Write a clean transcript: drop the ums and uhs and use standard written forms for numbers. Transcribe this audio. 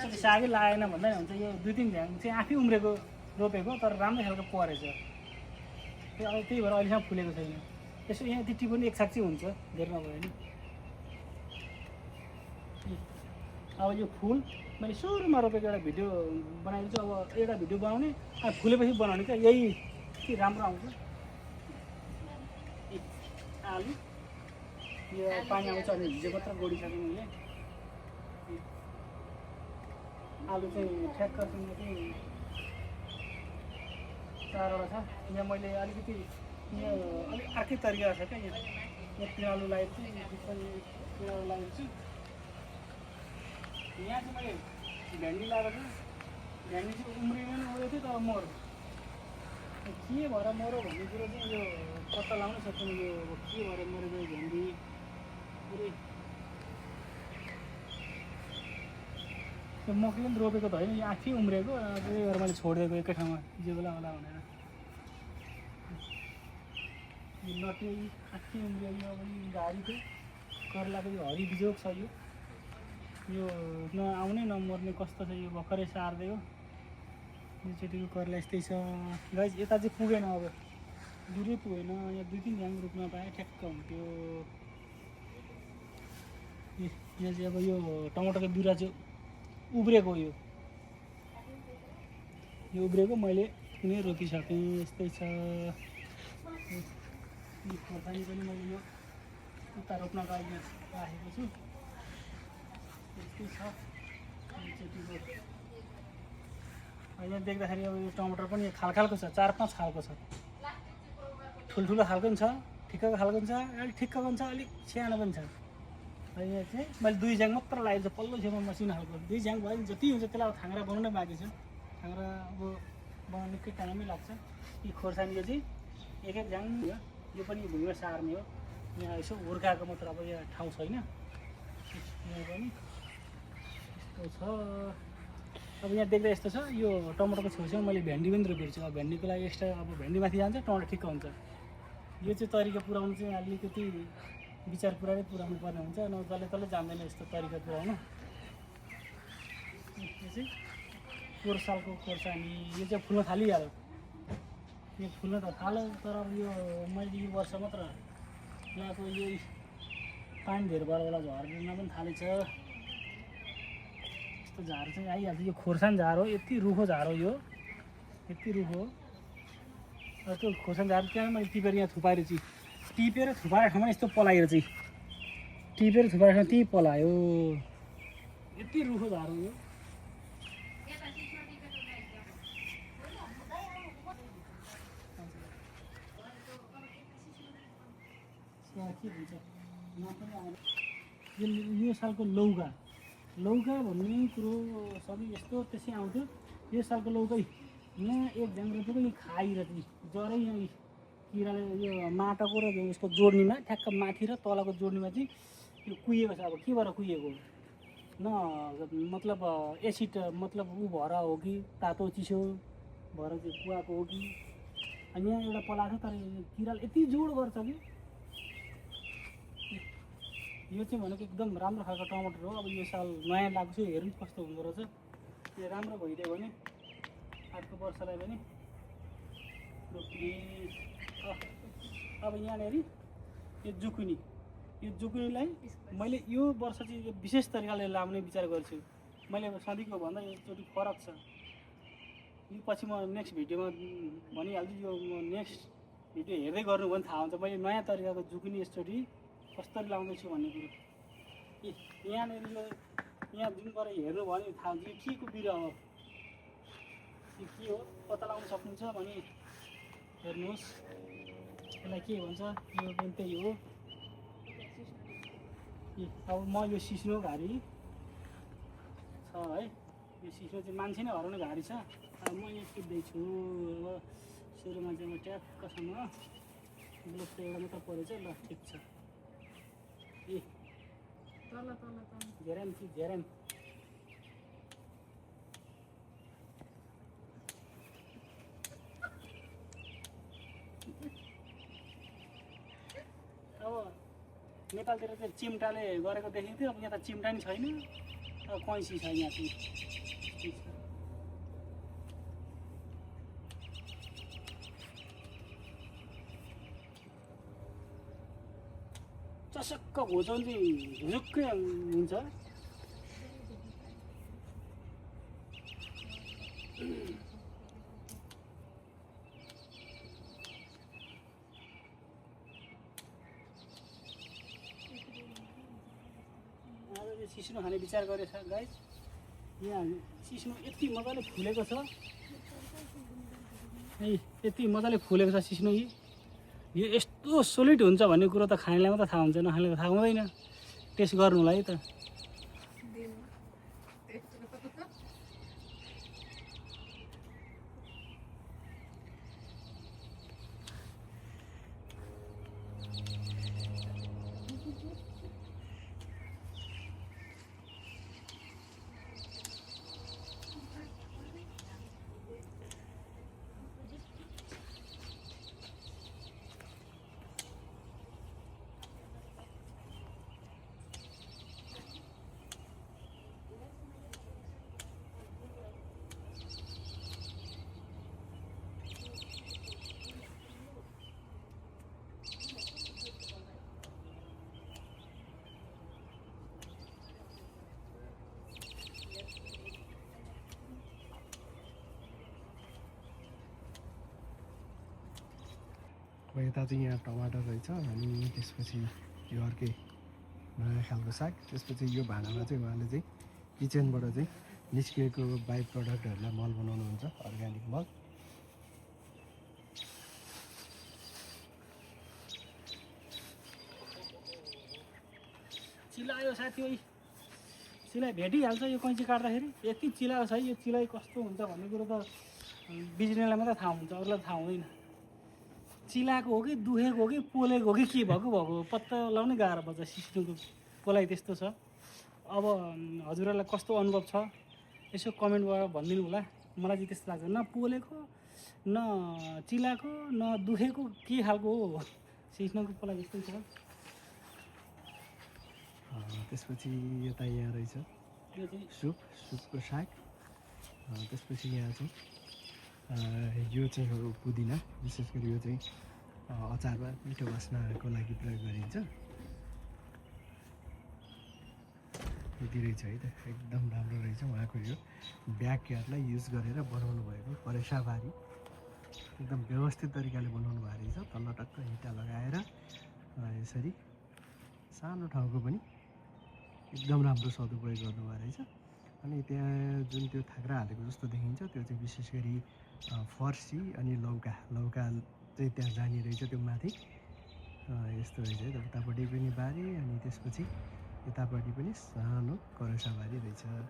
एकचोटि सागै लागेन भन्दा हुन्छ। यो 2-3 झ्याङ चाहिँ आफै उम्रेको रोपेको तर राम्रो खालको परेछ। अब त्यही भएर अहिलेसम्म फुलेको छैन। यसो यहाँ यति टिप्यो भने एक साग चाहिँ हुन्छ, धेरै नभए नि। अब यो फुल मैले सुरुमा रोपेको एउटा भिडियो बनाएको छु। अब एउटा भिडियो बनाउने फुलेपछि बनाउने क्या, यही के राम्रो आउँछ। आलु यो पानी आउँछ अनि हिजो मात्र गोडिसकेँ मैले। आलु चाहिँ ठ्याक्क चाहिँ 4वटा छ। यहाँ मैले अलिकति यो अलिक अर्कै तरिका छ क्या। यहाँ पिँडालु लगाएको छु, पिँडालु लगाएको छु। यहाँ चाहिँ मैले भेन्डी लगाएको छु। भेन्डी चाहिँ उम्रिनु पनि उयो थियो तर मर के भएर मऱ्यो भन्ने कुरो चाहिँ यो पत्ता लगाउन सक्छौँ। यो के भएर मरेको यो भेन्डी पुरै त्यो मकैले पनि रोपेको त होइन, यो आफै उम्रेको। त्यही भएर मैले छोडिदिएको एकै ठाउँमा जे बेला होला भनेर। यो नटे आफै उम्रियो। अब यो घारीको कर्लाको यो हरि बिजोग छ। यो नआउने नमर्ने कस्तो छ यो, भर्खरै सारिदियो। योचोटिको कर्ला यस्तै छ गाइस। यता चाहिँ पुगेन, अब दुरै पुगेन। यहाँ 2-3 झ्याङ रोप्न पाएँ ठ्याक्क हुन्थ्यो। यो चाहिँ अब यो टमाटरको बिरुवा चाहिँ उब्रेको, यो उब्रेको मैले कुनै रोपिसकेँ। यस्तै छ। यो खोर्सानी पनि मैले यो उता रोप्नको लागि राखेको छु। यस्तै छ योचोटिको। यहाँ देख्दाखेरि अब यो टमाटर पनि खालको छ, 4-5 खालको छ। ठुल्ठुलो खालको पनि छ, ठिक्कको खालको पनि छ, अलिक ठिक्कको पनि छ, अलिक सानो पनि छ। यहाँ चाहिँ मैले 2 झ्याङ मात्र लागेको छ, पल्लो छेउमा मसिनो खालको। 2 झ्याङ भयो नि, जति हुन्छ त्यसलाई अब थाङ्रा बनाउनै बाँकी छ। थाङ्रा अब बनाउनु निकै टाइमै लाग्छ। यी खोर्सानी यो चाहिँ 1-1 झ्याङ हो। यो पनि भुइँमा सार्ने हो। यहाँ यसो हुर्काएको मात्र, अब यहाँ ठाउँ छैन। यहाँ पनि यस्तो छ। अब यहाँ देख्दा यस्तो छ। यो टमाटरको छेउछाउमा मैले भेन्डी पनि रोपेको छु। अब भेन्डीको लागि एक्स्ट्रा अब भेन्डी माथि जान्छ, टमाटर ठिक्क हुन्छ। यो चाहिँ तरिका पुऱ्याउनु चाहिँ अलिकति विचार पुऱ्याउनु पर्ने हुन्छ। न जसले जान्दैन यस्तो तरिका पुऱ्याउनु। यो चाहिँ पोहोर सालको खोर्सानी, यो चाहिँ फुल्न थालिहाल्यो। यो फुल्न त थाल्यो तर अब यो मैले यो वर्ष मात्र यहाँको यो पानी धेर भएर होला झर्न पनि थालेछ। यस्तो झार चाहिँ आइहाल्छ। यो खोर्सानी झार हो, यति रुखो झार हो यो, यति रुखो हो। र त्यो खोर्सानी झार त्यहाँ मैले टिपेर यहाँ थुपाएर चाहिँ टिपेर थुपाएर ठाउँमा यस्तो पलाएर चाहिँ टिपेर थुपाएर ठाउँ त्यही पलायो। यति रुखो झार हो यो। के भन्छ यो सालको लौका भन्ने कुरो सबै यस्तो त्यसै आउँथ्यो। यो सालको लौका यहाँ 1 झ्याङ रोपेको यो खाइरहेको जरै यहाँ किराले यो माटोको र यसको जोड्नीमा ठ्याक्क माथि र तलको जोड्नीमा चाहिँ यो कुहिएको छ। अब के भएर कुहिएको न मतलब एसिड मतलब ऊ भएर हो कि तातो चिसो भएर चाहिँ कुहाएको हो कि। अनि यहाँ एउटा पलाएको तर किराले यति जोड गर्छ कि यो चाहिँ भनेको एकदम राम्रो खालको टमाटर हो। अब यो साल नयाँ लाग्छु, हेरौँ कस्तो हुँदो रहेछ। यो राम्रो भइदियो भने अर्को वर्षलाई पनि रोप्ने। अब यहाँनिर यो जुकुनीलाई मैले यो वर्ष चाहिँ विशेष तरिकाले लाउने विचार गर्छु। मैले सधैँको भन्दा एकचोटि फरक छ। यो पछि म नेक्स्ट भिडियोमा भनिहाल्छु। यो म नेक्स्ट भिडियो हेर्दै गर्नु भने थाहा हुन्छ मैले नयाँ तरिकाको जुकुनी यसचोटि कसरी लाउँदैछु भन्ने कुरो। यहाँनिर यहाँ जुन गएर हेर्नु भयो भने थाहा हुन्छ यो के को बिरुवा हो, यो के हो पत्ता लगाउन सक्नुहुन्छ भने हेर्नुहोस्। यसलाई के भन्छ, यो पनि त्यही हो। अब म यो सिस्नो घारी छ है, यो सिस्नो चाहिँ मान्छे नै हराउने घारी छ। अब म यहाँ टिप्दैछु। अब सुरुमा चाहिँ म ट्याक्कसँग ब्लक त एउटा मात्र परेछ। ल ठिक छ। ए तल झेराम कि झेराम अब नेपालतिर चाहिँ चिम्टाले गरेको देखेको थियो। अब यहाँ त चिम्टा नि छैन। कैँची छ यहाँ चाहिँ चसक्क घोचाउनु चाहिँ झुक्कै हुन्छ। सिस्नो खाने विचार गरेछ गाइस। यहाँ सिस्नो यति मजाले फुलेको छ है, यति मजाले फुलेको छ सिस्नो। यो यस्तो सोलिड हुन्छ भन्ने कुरो त खानेलाई मात्रै थाहा हुन्छ, नखानेलाई थाहा हुँदैन। टेस्ट गर्नुलाई त अब यता चाहिँ यहाँ टमाटर रहेछ अनि त्यसपछि यो अर्कै नयाँ खालको साग। त्यसपछि यो भाँडामा चाहिँ उहाँले चाहिँ किचनबाट चाहिँ निस्किएको बाई प्रडक्टहरूलाई मल बनाउनुहुन्छ, अर्ग्यानिक मल। चिलायो साथी, चिलाइ भेटिहाल्छ यो कैँची काट्दाखेरि। यति चिलाएको छ, यो चिलाइ कस्तो हुन्छ भन्ने कुरो त बिजनेसलाई मात्रै थाहा हुन्छ, अरूलाई थाहा हुँदैन। चिलाएको हो कि दुखेको हो कि पोलेको हो कि के भएको पत्ता लगाउनै गाह्रो पर्छ। सिस्नुको पोलाइ त्यस्तो छ। अब हजुरहरूलाई कस्तो अनुभव छ यसो कमेन्टबाट भनिदिनु होला। मलाई चाहिँ त्यस्तो लाग्छ, न पोलेको न चिलाएको न दुखेको, के खालको हो सिस्नुको पोलाइ त्यस्तै छ। त्यसपछि यता यहाँ रहेछ यो चाहिँ सुपको साग। त्यसपछि यहाँ चाहिँ यो चाहिँ हो पुदिना। विशेष गरी यो चाहिँ अचारमा मिठो बास्नाको लागि प्रयोग गरिन्छ। यति रहेछ है त, एकदम राम्रो रहेछ। उहाँको यो ब्याकयार्डलाई युज गरेर बनाउनु भएको परेसाबारी एकदम व्यवस्थित तरिकाले बनाउनु भएको रहेछ। तल टक्क हिटा लगाएर यसरी सानो ठाउँको पनि एकदम राम्रो सदुपयोग गर्नुभएको रहेछ। अनि त्यहाँ जुन त्यो थाक्रा हालेको जस्तो देखिन्छ त्यो चाहिँ विशेष गरी फर्सी अनि लौका चाहिँ त्यहाँ जाने रहेछ त्यो माथि। यस्तो रहेछ है त, उतापट्टि पनि बारी अनि त्यसपछि यतापट्टि पनि सानो करेसाबारी रहेछ।